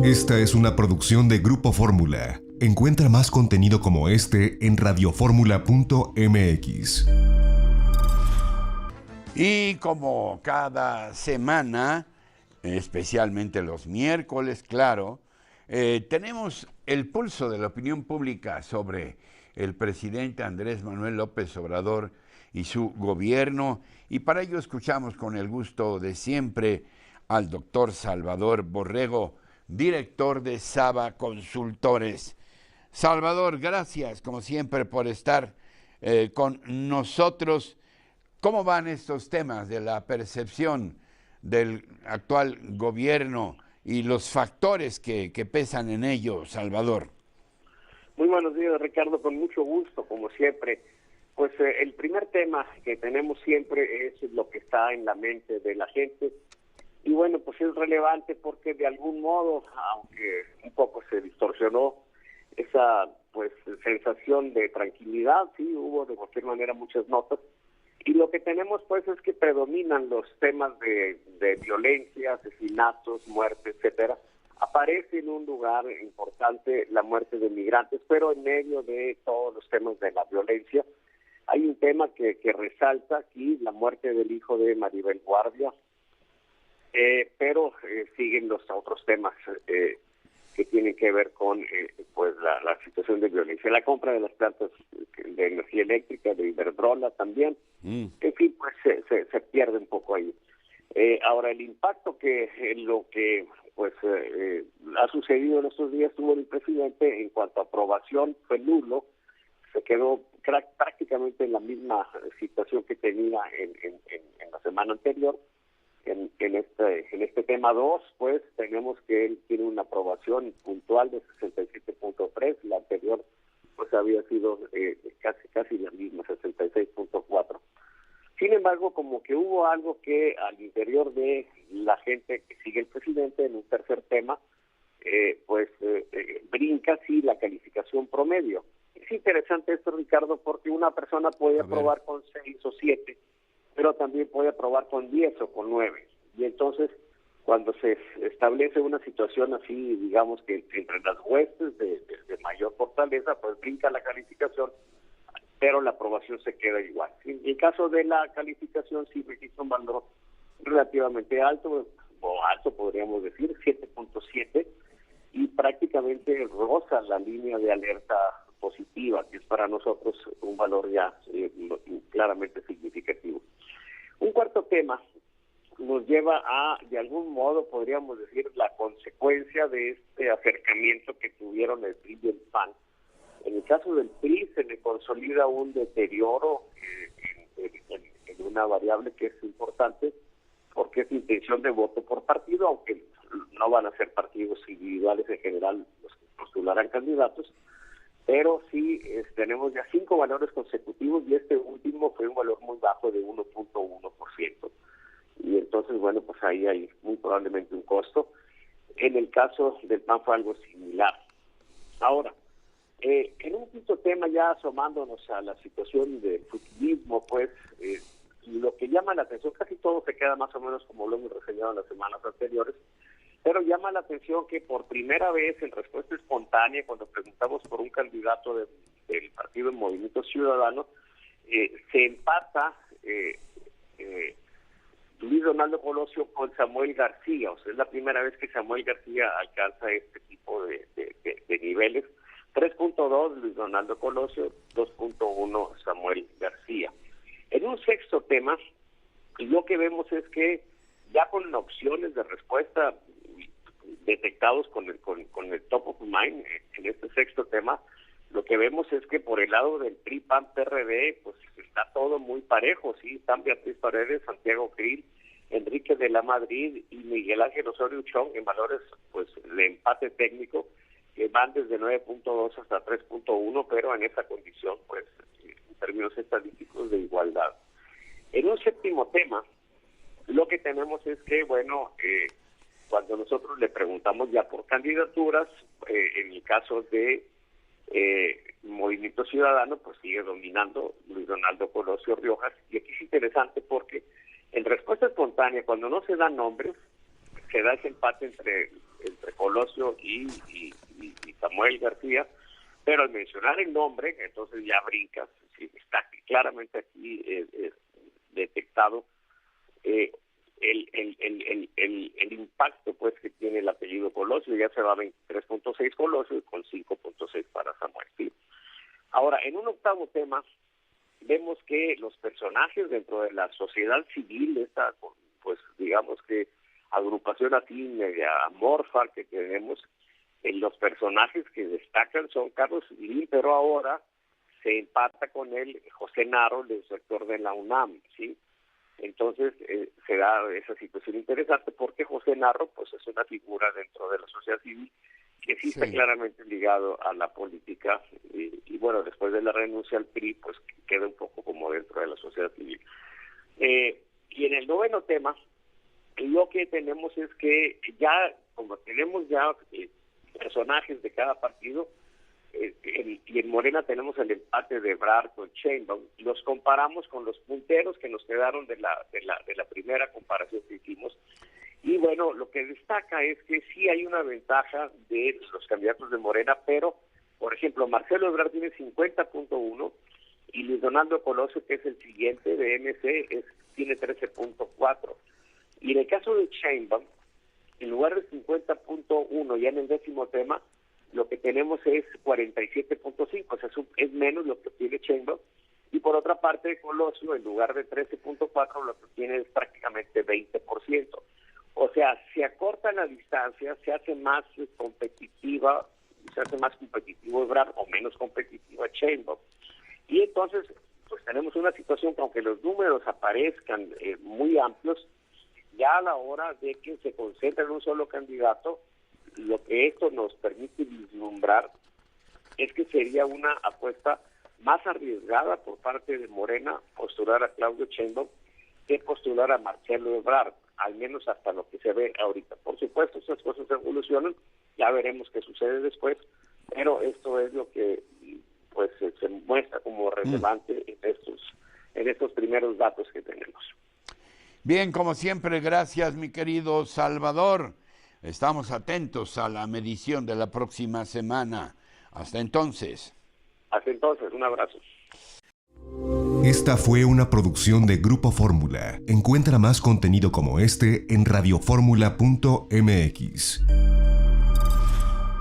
Esta es una producción de Grupo Fórmula. Encuentra más contenido como este en radioformula.mx. Y como cada semana, especialmente los miércoles, claro, tenemos el pulso de la opinión pública sobre el presidente Andrés Manuel López Obrador y su gobierno. Y para ello escuchamos con el gusto de siempre al doctor Salvador Borrego, director de Saba Consultores. Salvador, gracias como siempre por estar con nosotros. ¿Cómo van estos temas de la percepción del actual gobierno y los factores que pesan en ello, Salvador? Muy buenos días, Ricardo, con mucho gusto, como siempre. Pues el primer tema que tenemos siempre es lo que está en la mente de la gente. Y bueno, pues es relevante porque de algún modo, aunque un poco se distorsionó esa pues sensación de tranquilidad, sí, hubo de cualquier manera muchas notas. Y lo que tenemos pues es que predominan los temas de violencia, asesinatos, muerte, etcétera. Aparece en un lugar importante la muerte de migrantes, pero en medio de todos los temas de la violencia hay un tema que resalta aquí, la muerte del hijo de Maribel Guardia, pero siguen los otros temas que tienen que ver con pues la situación de violencia, la compra de las plantas de energía eléctrica de Iberdrola también, en fin, pues se pierde un poco ahí. Ahora, el impacto que lo que pues ha sucedido en estos días tuvo el presidente en cuanto a aprobación fue nulo, se quedó prácticamente en la misma situación que tenía en la semana anterior. En este tema 2, pues tenemos que él tiene una aprobación puntual de 67.3, la anterior pues había sido casi la misma, 66.4. Sin embargo, como que hubo algo que al interior de la gente que sigue el presidente en un tercer tema, brinca sí la calificación promedio. Es interesante esto, Ricardo, porque una persona puede aprobar con 6 o 7, pero también puede aprobar con 10 o con 9. Y entonces, cuando se establece una situación así, digamos que entre las huestes de mayor fortaleza, pues brinca la calificación, pero la aprobación se queda igual. En el caso de la calificación, sí registra un valor relativamente alto, o alto podríamos decir, 7.7, y prácticamente roza la línea de alerta positiva, que es para nosotros un valor ya claramente significativo. Un cuarto tema nos lleva a, de algún modo, podríamos decir, la consecuencia de este acercamiento que tuvieron el PRI y el PAN. En el caso del PRI se le consolida un deterioro en una variable que es importante, porque es intención de voto por partido, aunque no van a ser partidos individuales en general los que postularán candidatos, pero sí tenemos ya 5 valores consecutivos y este último fue un valor muy bajo de 1.1%. Y entonces, bueno, pues ahí hay muy probablemente un costo. En el caso del PAN fue algo similar. Ahora, en un quinto tema, ya asomándonos a la situación del futilismo, pues lo que llama la atención, casi todo se queda más o menos como lo hemos reseñado en las semanas anteriores, pero llama la atención que por primera vez en respuesta espontánea, cuando preguntamos por un candidato del partido Movimiento Ciudadano, se empata Luis Donaldo Colosio con Samuel García. O sea, es la primera vez que Samuel García alcanza este tipo de niveles. 3.2 Luis Donaldo Colosio, 2.1 Samuel García. En un sexto tema, lo que vemos es que ya con opciones de respuesta detectados con el top of mind en este sexto tema, lo que vemos es que por el lado del PRI, PAN, PRD, pues está todo muy parejo, sí, están Beatriz Paredes, Santiago Krill, Enrique de la Madrid y Miguel Ángel Osorio Chong en valores pues de empate técnico que van desde 9.2 hasta 3.1, pero en esa condición pues en términos estadísticos de igualdad. En un séptimo tema, lo que tenemos es que, bueno, cuando nosotros le preguntamos ya por candidaturas, en el caso de Movimiento Ciudadano, pues sigue dominando Luis Donaldo Colosio Riojas, y aquí es interesante porque en respuesta espontánea, cuando no se dan nombres, se da ese empate entre entre Colosio y Samuel García, pero al mencionar el nombre, entonces ya brincas, ¿sí? Está claramente aquí detectado el impacto pues que tiene el apellido Colosio. Ya se va a 23.6 Colosio y con 5.6 para Samuel, ¿sí? Ahora, en un octavo tema, vemos que los personajes dentro de la sociedad civil, esta, pues digamos que agrupación así media amorfa que tenemos, los personajes que destacan son Carlos Slim, pero ahora se empata con él José Narro, el rector de la UNAM, ¿sí? Entonces se da esa situación interesante porque José Narro pues es una figura dentro de la sociedad civil que sí está claramente ligado a la política y bueno, después de la renuncia al PRI pues queda un poco como dentro de la sociedad civil. Y en el noveno tema, lo que tenemos es que ya, como tenemos ya personajes de cada partido, y en Morena tenemos el empate de Ebrard con Sheinbaum, los comparamos con los punteros que nos quedaron de la primera comparación que hicimos, y bueno, lo que destaca es que sí hay una ventaja de los candidatos de Morena, pero, por ejemplo, Marcelo Ebrard tiene 50.1 y Luis Donaldo Colosio, que es el siguiente de MC, tiene 13.4. Y en el caso de Sheinbaum, en lugar de 50.1, ya en el décimo tema, lo que tenemos es 47.5, o sea, es menos lo que tiene Sheinbaum. Y por otra parte, Colosio, en lugar de 13.4, lo que tiene es prácticamente 20%. O sea, se acorta la distancia, se hace más competitiva, se hace más competitivo Ebrard o menos competitiva Sheinbaum. Y entonces, pues tenemos una situación que aunque los números aparezcan muy amplios, ya a la hora de que se concentre en un solo candidato, lo que esto nos permite vislumbrar es que sería una apuesta más arriesgada por parte de Morena postular a Claudio Sheinbaum que postular a Marcelo Ebrard, al menos hasta lo que se ve ahorita. Por supuesto, esas cosas evolucionan, ya veremos qué sucede después, pero esto es lo que pues se muestra como relevante en estos primeros datos que tenemos. Bien, como siempre, gracias, mi querido Salvador. Estamos atentos a la medición de la próxima semana. Hasta entonces. Hasta entonces, un abrazo. Esta fue una producción de Grupo Fórmula. Encuentra más contenido como este en radioformula.mx.